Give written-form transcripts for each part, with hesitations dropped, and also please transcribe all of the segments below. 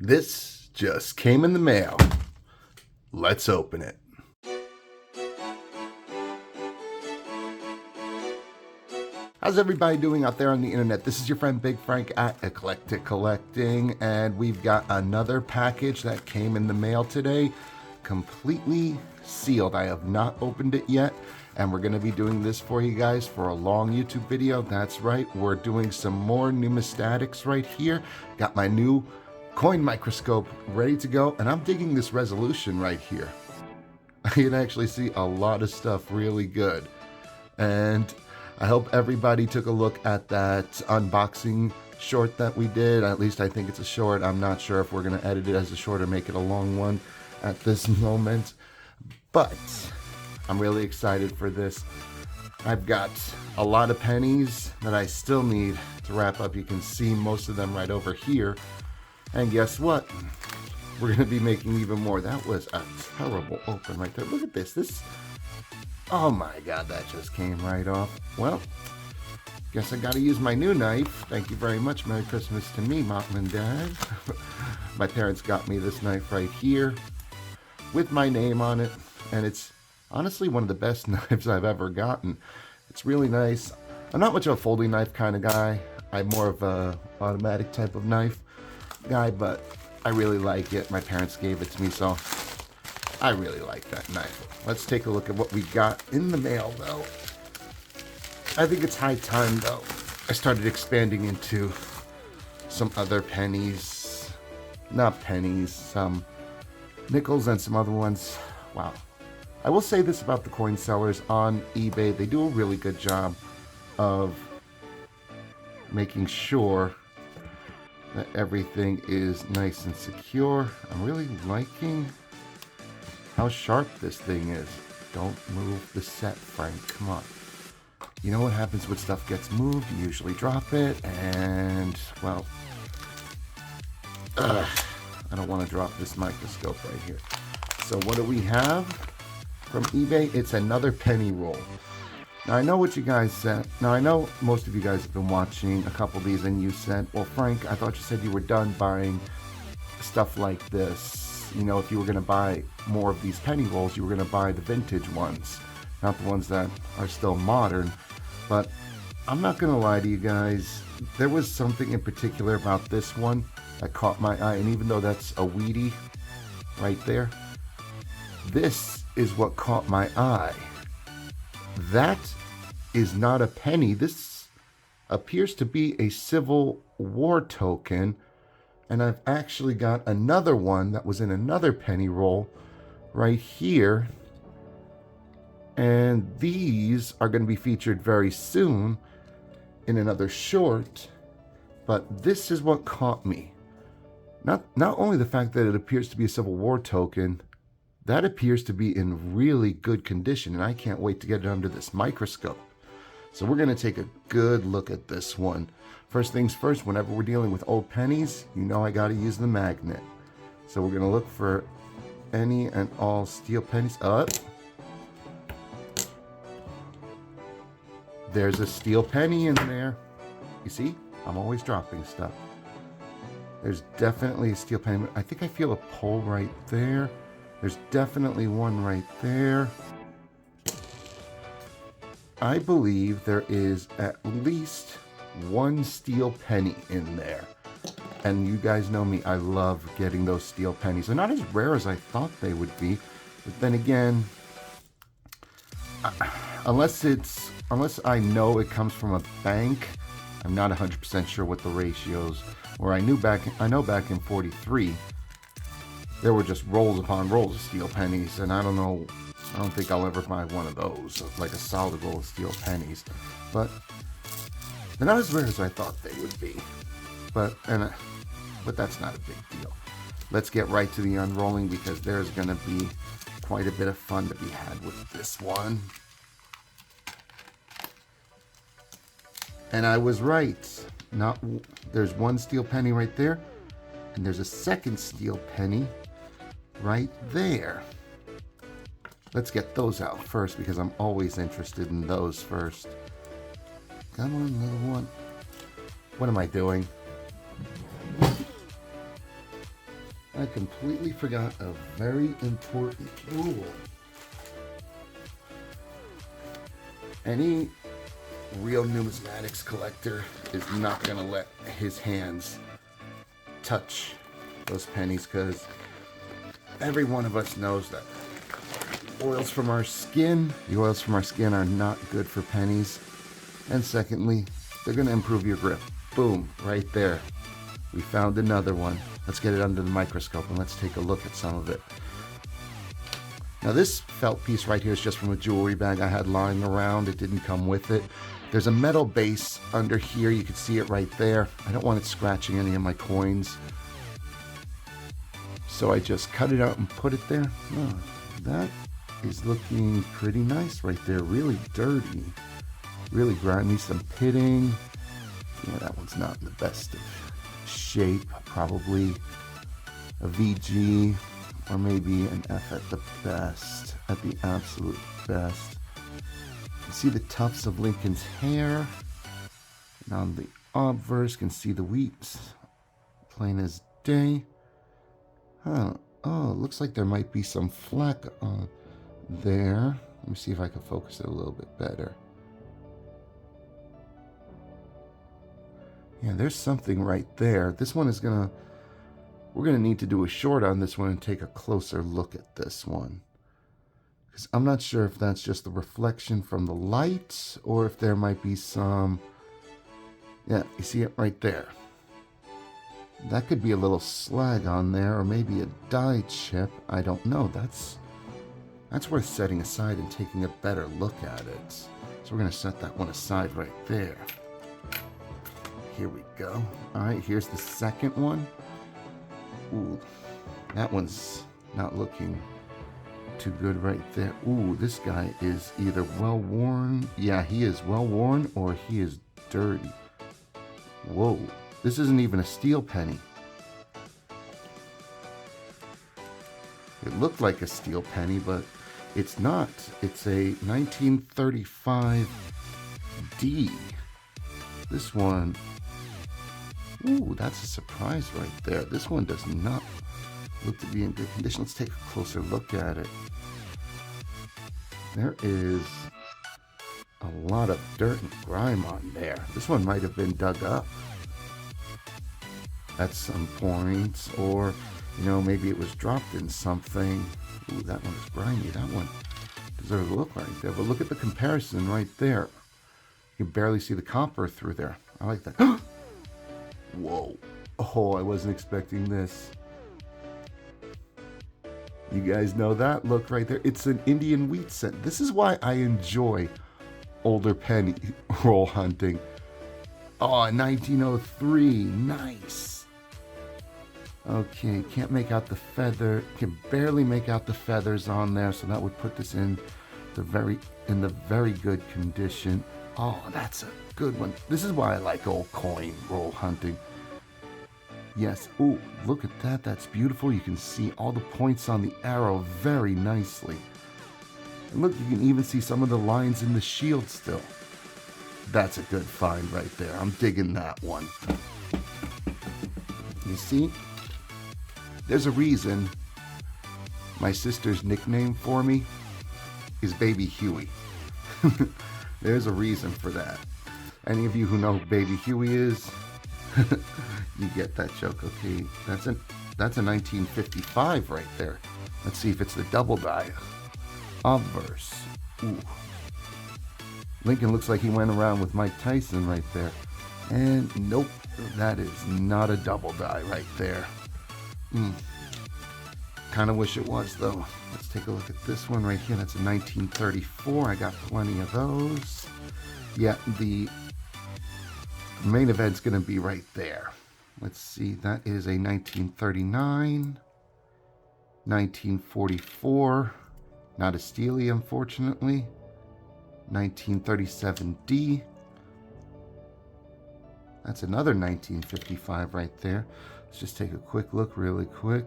This just came in the mail. Let's open it. How's everybody doing out there on the internet? This is your friend Big Frank at Eclectic Collecting, and we've got another package that came in the mail today, completely sealed. I have not opened it yet, and we're going to be doing this for you guys for a long YouTube video. That's right, we're doing some more numismatics right here. Got my new coin microscope ready to go, and I'm digging this resolution right here. I can actually see a lot of stuff really good, and I hope everybody took a look at that unboxing short that we did. At least I think it's a short. I'm not sure if we're going to edit it as a short or make it a long one at this moment, but I'm really excited for this. I've got a lot of pennies that I still need to wrap up. You can see most of them right over here. And guess what? We're going to be making even more. That was a terrible open right there. Look at this. Oh my God, that just came right off. Well, guess I got to use my new knife. Thank you very much. Merry Christmas to me, Mom and Dad. My parents got me this knife right here with my name on it. And it's honestly one of the best knives I've ever gotten. It's really nice. I'm not much of a folding knife kind of guy. I'm more of a automatic type of knife guy, but I really like it. My parents gave it to me, so I really like that knife. Let's take a look at what we got in the mail, though. I think it's high time, though, I started expanding into some other pennies. Not pennies, some nickels and some other ones. Wow. I will say this about the coin sellers on eBay. They do a really good job of making sure that everything is nice and secure. I'm really liking how sharp this thing is. Don't move the set, Frank. Come on. You know what happens when stuff gets moved? You usually drop it, and, well, I don't want to drop this microscope right here. So what do we have from eBay? It's another penny roll. Now, I know what you guys said. Now, I know most of you guys have been watching a couple of these, and you said, well, Frank, I thought you said you were done buying stuff like this. You know, if you were going to buy more of these penny rolls, you were going to buy the vintage ones, not the ones that are still modern. But I'm not going to lie to you guys. There was something in particular about this one that caught my eye, and even though that's a weedy right there, this is what caught my eye. That is not a penny. This appears to be a Civil War token. And I've actually got another one that was in another penny roll right here. And these are going to be featured very soon in another short. But this is what caught me. Not only the fact that it appears to be a Civil War token, that appears to be in really good condition, and I can't wait to get it under this microscope. So we're going to take a good look at this one. First things first, whenever we're dealing with old pennies, you know I got to use the magnet. So we're going to look for any and all steel pennies. There's a steel penny in there. You see, I'm always dropping stuff. There's definitely a steel penny. I think I feel a pull right there. There's definitely one right there. I believe there is at least one steel penny in there. And you guys know me, I love getting those steel pennies. They're not as rare as I thought they would be. But then again, unless I know it comes from a bank, I'm not 100% sure what the ratios were. I know back in 43, there were just rolls upon rolls of steel pennies, and I don't think I'll ever buy one of those, like a solid roll of steel pennies. But they're not as rare as I thought they would be. But that's not a big deal. Let's get right to the unrolling, because there's going to be quite a bit of fun to be had with this one. And I was right. There's one steel penny right there, and there's a second steel penny right there. Let's get those out first, because I'm always interested in those first. Come on, little one. What am I doing? I completely forgot a very important rule. Any real numismatics collector is not going to let his hands touch those pennies, because every one of us knows that the oils from our skin are not good for pennies. And secondly, they're going to improve your grip. Boom, right there. We found another one. Let's get it under the microscope and let's take a look at some of it. Now this felt piece right here is just from a jewelry bag I had lying around. It didn't come with it. There's a metal base under here. You can see it right there. I don't want it scratching any of my coins, so I just cut it out and put it there. Oh, that is looking pretty nice right there. Really dirty, really grimy, some pitting. Yeah, that one's not in the best of shape. Probably a VG or maybe an F at the best, at the absolute best. You can see the tufts of Lincoln's hair. And on the obverse, can see the wheat, plain as day. Huh. Oh, it looks like there might be some fleck on there. Let me see if I can focus it a little bit better. Yeah, there's something right there. This one is we're gonna need to do a short on this one and take a closer look at this one, because I'm not sure if that's just the reflection from the light or if there might be some, yeah, you see it right there. That could be a little slag on there, or maybe a dye chip. I don't know. That's worth setting aside and taking a better look at it. So we're gonna set that one aside right there. Here we go. All right, here's the second one. Ooh, that one's not looking too good right there. Ooh, this guy is either well worn. Yeah, he is well worn, or he is dirty. Whoa, this isn't even a steel penny. It looked like a steel penny, but it's not. It's a 1935 D. This one, ooh, that's a surprise right there. This one does not look to be in good condition. Let's take a closer look at it. There is a lot of dirt and grime on there. This one might have been dug up at some point, or, you know, maybe it was dropped in something. Ooh, that one is grimy. That one deserves a look right there. But look at the comparison right there. You can barely see the copper through there. I like that. Whoa. Oh, I wasn't expecting this. You guys know that look right there? It's an Indian wheat scent. This is why I enjoy older penny roll hunting. Oh, 1903. Nice. Okay, can't make out the feather. Can barely make out the feathers on there, so that would put this in the very good condition. Oh, that's a good one. This is why I like old coin roll hunting. Yes. Ooh, look at that. That's beautiful. You can see all the points on the arrow very nicely. And look, you can even see some of the lines in the shield still. That's a good find right there. I'm digging that one. You see? There's a reason my sister's nickname for me is Baby Huey. There's a reason for that. Any of you who know who Baby Huey is, you get that joke. Okay, that's a 1955 right there. Let's see if it's the double die. Obverse. Ooh. Lincoln looks like he went around with Mike Tyson right there. And nope, that is not a double die right there. Kind of wish it was though. Let's take a look at this one right here. That's a 1934. I got plenty of those. Yeah, the main event's going to be right there. Let's see. That is a 1939. 1944. Not a Steely, unfortunately. 1937D. That's another 1955 right there. Let's just take a quick look really quick.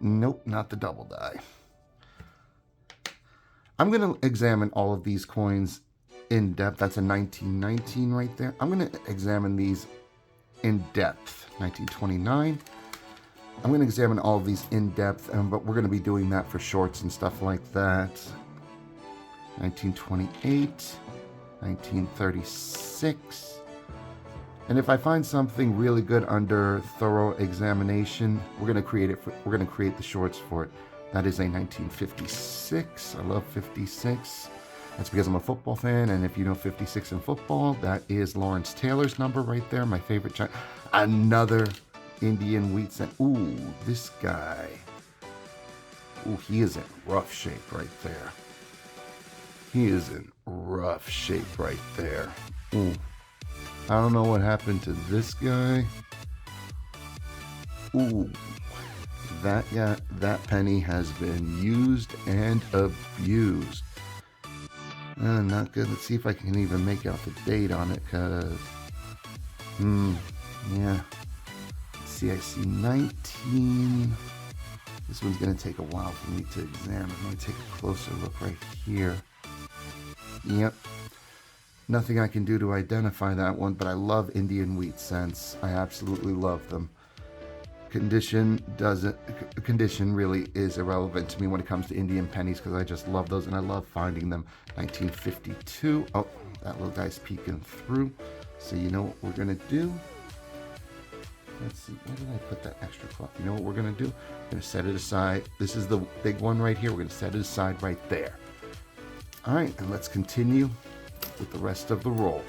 Nope, not the double die. I'm going to examine all of these coins in depth. That's a 1919 right there. I'm going to examine these in depth. 1929, I'm going to examine all of these in depth, but we're going to be doing that for shorts and stuff like that. 1928, 1936. And if I find something really good under thorough examination, we're going to create it. We're going to create the shorts for it. That is a 1956. I love 56. That's because I'm a football fan, and if you know 56 in football, that is Lawrence Taylor's number right there. My favorite giant. Another Indian wheat cent. Ooh, this guy. Ooh, he is in rough shape right there. He is in rough shape right there. Ooh. I don't know what happened to this guy. Ooh. That penny has been used and abused. Not good. Let's see if I can even make out the date on it, because... yeah. Let's see, I see 19... This one's going to take a while for me to examine. I'm going to take a closer look right here. Yep. Nothing I can do to identify that one, but I love Indian wheat cents. I absolutely love them. Condition really is irrelevant to me when it comes to Indian pennies, because I just love those and I love finding them. 1952. Oh, that little guy's peeking through. So you know what we're gonna do? Let's see, where did I put that extra cloth? You know what we're gonna do? We're gonna set it aside. This is the big one right here. We're gonna set it aside right there. All right, and let's continue with the rest of the roll.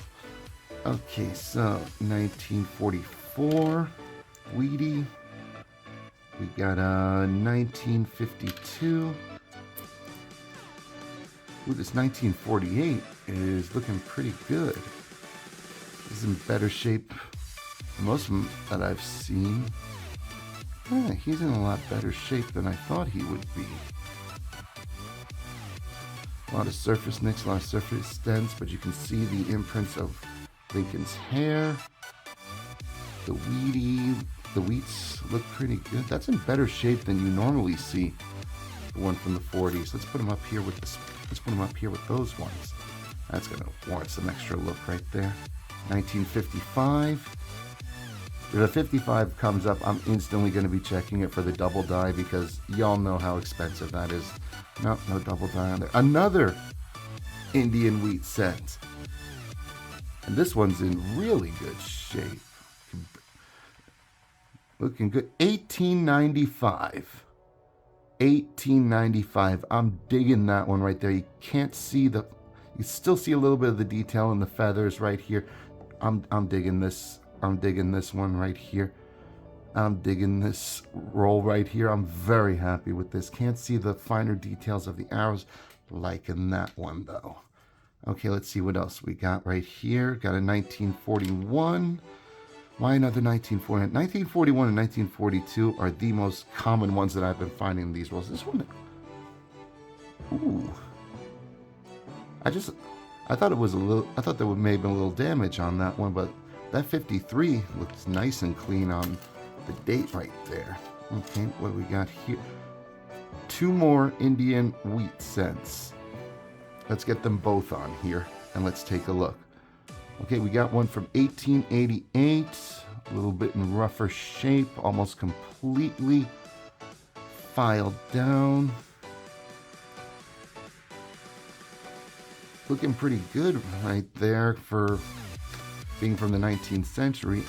Okay, so 1944, Wheatie. We got 1952. Ooh, this 1948 is looking pretty good. This is in better shape than most of them that I've seen. Yeah, he's in a lot better shape than I thought he would be. A lot of surface nicks, a lot of surface dents, but you can see the imprints of Lincoln's hair. The wheats look pretty good. That's in better shape than you normally see. The one from the 40s. Let's put them up here with this. Let's put them up here with those ones. That's gonna warrant some extra look right there. 1955. If a 55 comes up, I'm instantly going to be checking it for the double die, because y'all know how expensive that is. Nope, no double die on there. Another Indian wheat cent. And this one's in really good shape. Looking good. 1895. 1895. I'm digging that one right there. You can't see the... You still see a little bit of the detail in the feathers right here. I'm digging this. I'm digging this one right here. I'm digging this roll right here. I'm very happy with this. Can't see the finer details of the arrows. Liking that one though. Okay, let's see what else we got right here. Got a 1941. Why another 1940? 1941 and 1942 are the most common ones that I've been finding in these rolls. This one, ooh. I thought it was a little, I thought there would maybe a little damage on that one, but that 53 looks nice and clean on the date right there. Okay, what do we got here? Two more Indian wheat cents. Let's get them both on here and let's take a look. Okay, we got one from 1888, a little bit in rougher shape, almost completely filed down. Looking pretty good right there for being from the 19th century.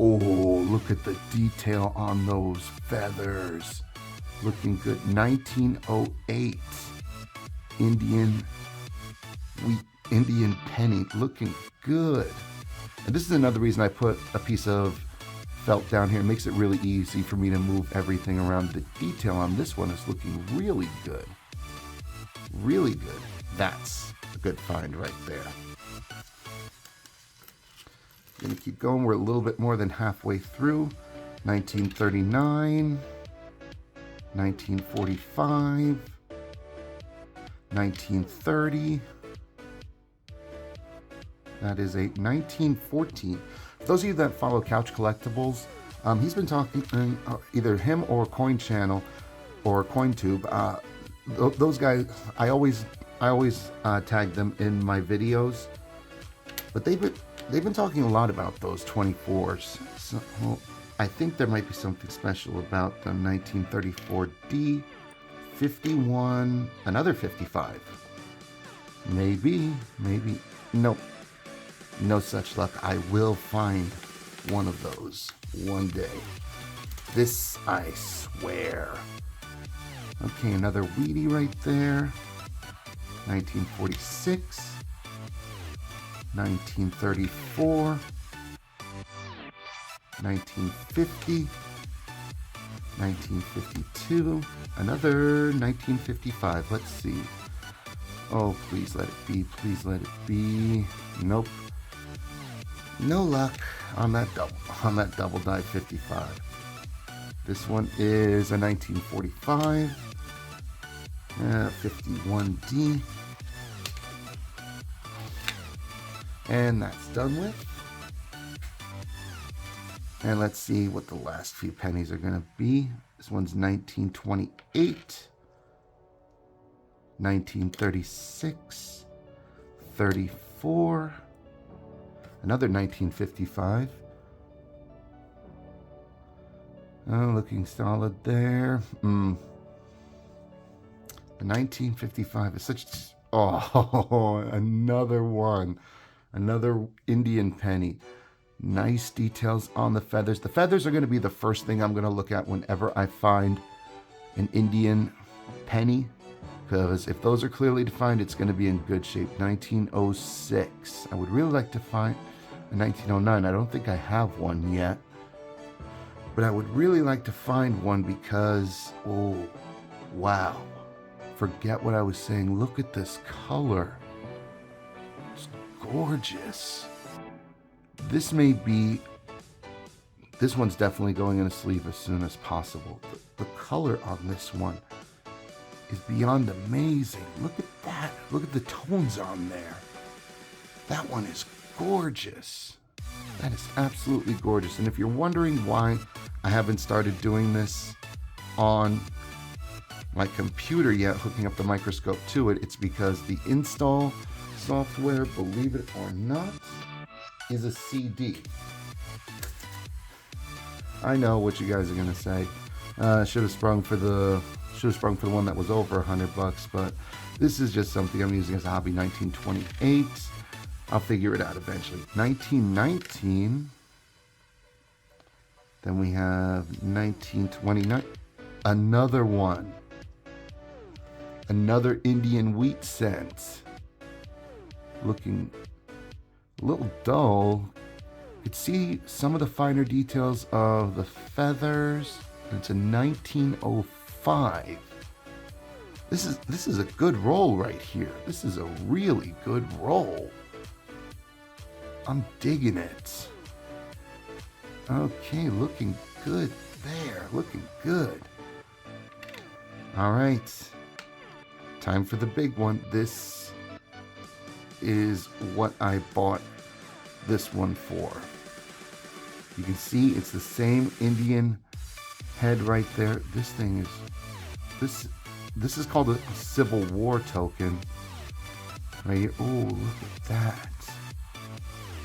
Oh, look at the detail on those feathers. Looking good. 1908 Indian wheat, Indian penny. Looking good. And this is another reason I put a piece of felt down here. It makes it really easy for me to move everything around. The detail on this one is looking really good. Really good. That's a good find right there. Gonna keep going. We're a little bit more than halfway through. 1939, 1945, 1930. That is a 1914. For those of you that follow Couch Collectibles, he's been talking, either him or Coin Channel or CoinTube. Those guys, I always tag them in my videos, but they've been talking a lot about those 24s. So, I think there might be something special about the 1934D, 51, another 55. Maybe. Nope. No such luck. I will find one of those one day. This I swear. Okay, another Wheatie right there. 1946. 1934. 1950. 1952. Another 1955. Let's see. Oh, please let it be. Please let it be. Nope. No luck on that double die 55. This one is a 1945. 51D. And that's done with. And let's see what the last few pennies are going to be. This one's 1928. 1936. 34. Another 1955. Oh, looking solid there. The 1955 is such... Oh, another one. Another Indian penny. Nice details on the feathers. The feathers are going to be the first thing I'm going to look at whenever I find an Indian penny. Because if those are clearly defined, it's going to be in good shape. 1906. I would really like to find a 1909. I don't think I have one yet. But I would really like to find one because, oh, wow. Forget what I was saying. Look at this color. It's gorgeous. This may be, this one's definitely going in a sleeve as soon as possible. The color on this one is beyond amazing. Look at that. Look at the tones on there. That one is gorgeous. That is absolutely gorgeous. And if you're wondering why I haven't started doing this on my computer yet, hooking up the microscope to it, it's because the install software, believe it or not, is a CD. I know what you guys are gonna say. Should have sprung for the one that was over $100, but this is just something I'm using as a hobby. 1928. I'll figure it out eventually. 1919. Then we have 1929. Another one. Another Indian wheat cent. Looking a little dull. You could see some of the finer details of the feathers. It's a 1905. This is a good roll right here. This is a really good roll. I'm digging it. Okay, looking good there. Looking good. All right. Time for the big one. This is what I bought this one for. You can see it's the same Indian head right there. This thing is this is called a Civil War token. Right here. Oh, look at that.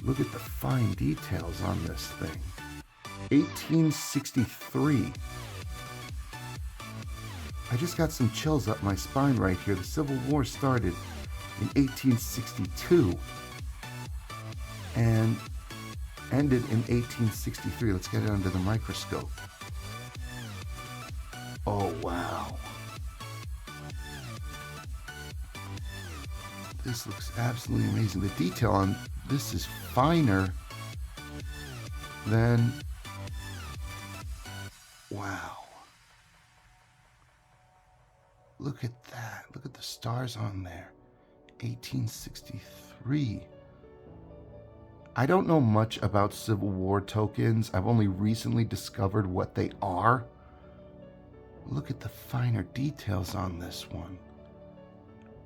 Look at the fine details on this thing. 1863. I just got some chills up my spine right here. The Civil War started in 1862 and ended in 1863. Let's get it under the microscope. Oh, wow. This looks absolutely amazing. The detail on this is finer than... Wow. Look at that. Look at the stars on there. 1863. I don't know much about Civil War tokens. I've only recently discovered what they are. Look at the finer details on this one.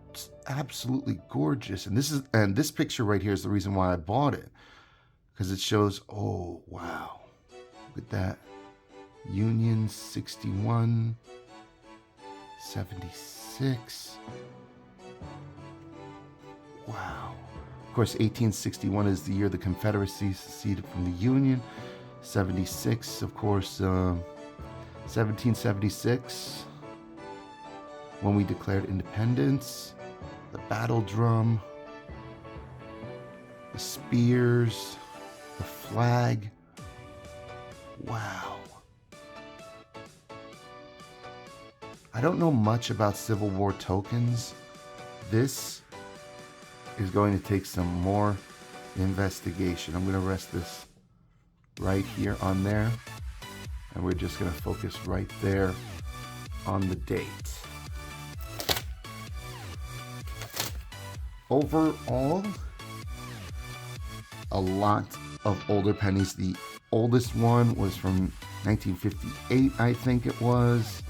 It's absolutely gorgeous. And this picture right here is the reason why I bought it. Because it shows, oh, wow. Look at that. Union 61, 76. Wow. Of course, 1861 is the year the Confederacy seceded from the Union. '76, of course, 1776, when we declared independence, the battle drum, the spears, the flag. Wow. I don't know much about Civil War tokens. This is going to take some more investigation. I'm going to rest this right here on there, and we're just going to focus right there on the date. Overall, a lot of older pennies. The oldest one was from 1958, I think it was.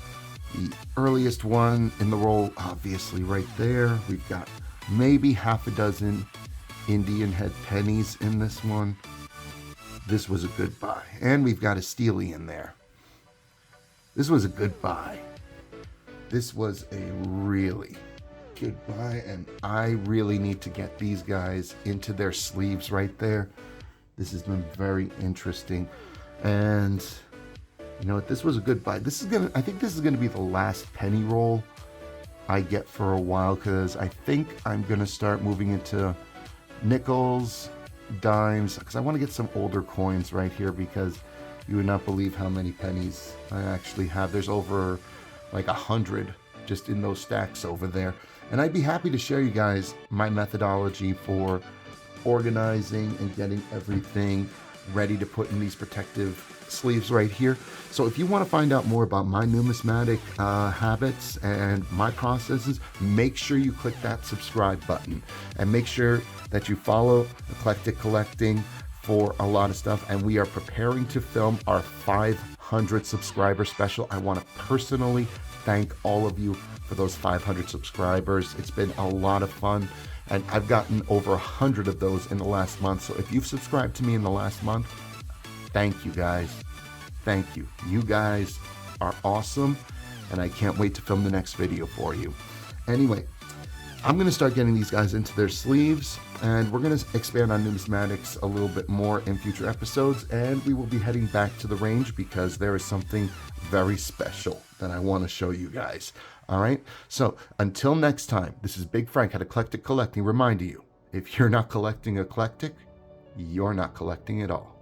The earliest one in the roll, obviously right there. We've got maybe half a dozen Indian head pennies in this one. This was a good buy. And we've got a Steely in there. This was a good buy. This was a really good buy, and I really need to get these guys into their sleeves right there. This has been very interesting. And you know what? This was a good buy. I think this is gonna be the last penny roll I get for a while, because I think I'm gonna start moving into nickels, dimes, because I want to get some older coins right here, because you would not believe how many pennies I actually have. There's over like 100 just in those stacks over there. And I'd be happy to share you guys my methodology for organizing and getting everything ready to put in these protective sleeves right here. So if you want to find out more about my numismatic habits and my processes, make sure you click that subscribe button, and make sure that you follow Eclectic Collecting for a lot of stuff. And we are preparing to film our 500 subscriber special. I want to personally thank all of you for those 500 subscribers. It's been a lot of fun, and I've gotten over 100 of those in the last month. So if you've subscribed to me in the last month, thank you guys. Thank you. You guys are awesome, and I can't wait to film the next video for you. Anyway, I'm going to start getting these guys into their sleeves, and we're going to expand on numismatics a little bit more in future episodes, and we will be heading back to the range because there is something very special that I want to show you guys. All right? So until next time, this is Big Frank at Eclectic Collecting reminding you, if you're not collecting eclectic, you're not collecting at all.